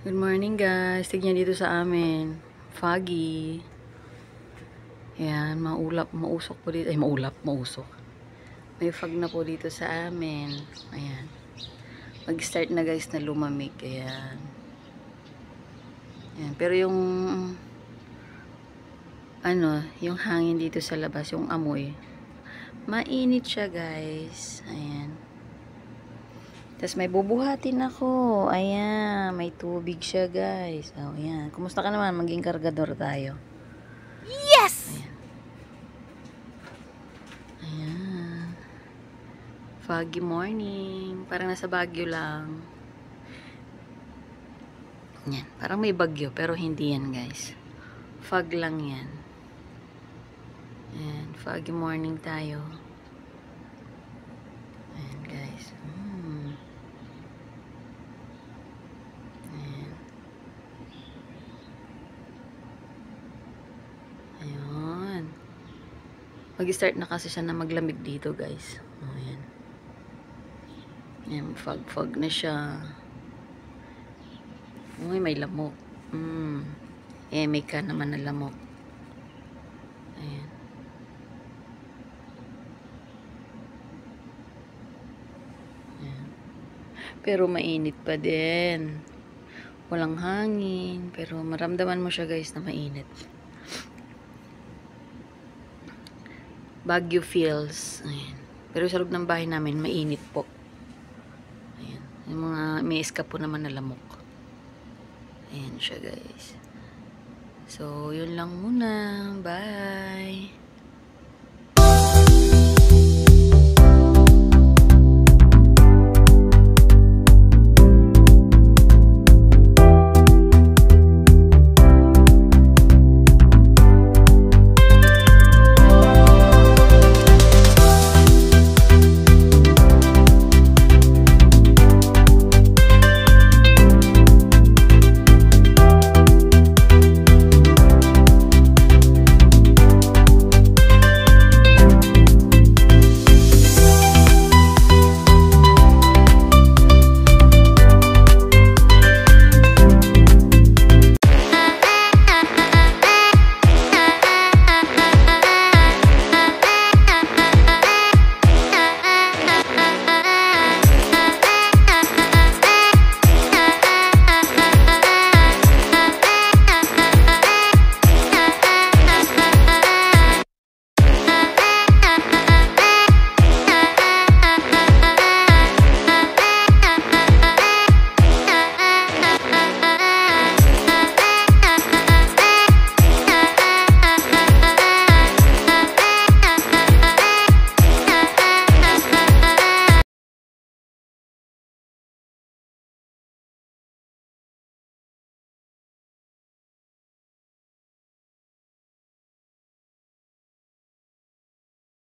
Good morning guys. Tignan dito sa amin. Foggy. Ayan, mausok po dito. Ay, mausok. May fog na po dito sa amin. Ayan. Mag-start na guys na lumamig. Ayan. Ayan. Pero yung hangin dito sa labas, yung amoy, mainit siya guys. Ayan. Tapos may bubuhatin ako. Ayan. May tubig siya guys. Oh, ayan. Kumusta ka naman? Maging kargador tayo. Yes! Ayan. Ayan. Foggy morning. Parang nasa Baguio lang. Ayan. Parang may bagyo pero hindi yan guys. Fog lang yan. Ayan. Foggy morning tayo. Ayan guys. Ayan. Ayun. Mag-start na kasi siya na maglamig dito guys. Oh, ayan. Ayan. Fog na siya. Uy, may lamok. May ka naman na lamok. Ayan. Ayan. Pero mainit pa din. Walang hangin. Pero maramdaman mo siya guys na mainit. Baguio feels. Ayan. Pero sa loob ng bahay namin, mainit po. Ayan. Yung mga may iskap po naman na lamok. Ayan siya guys. So, yun lang muna. Bye!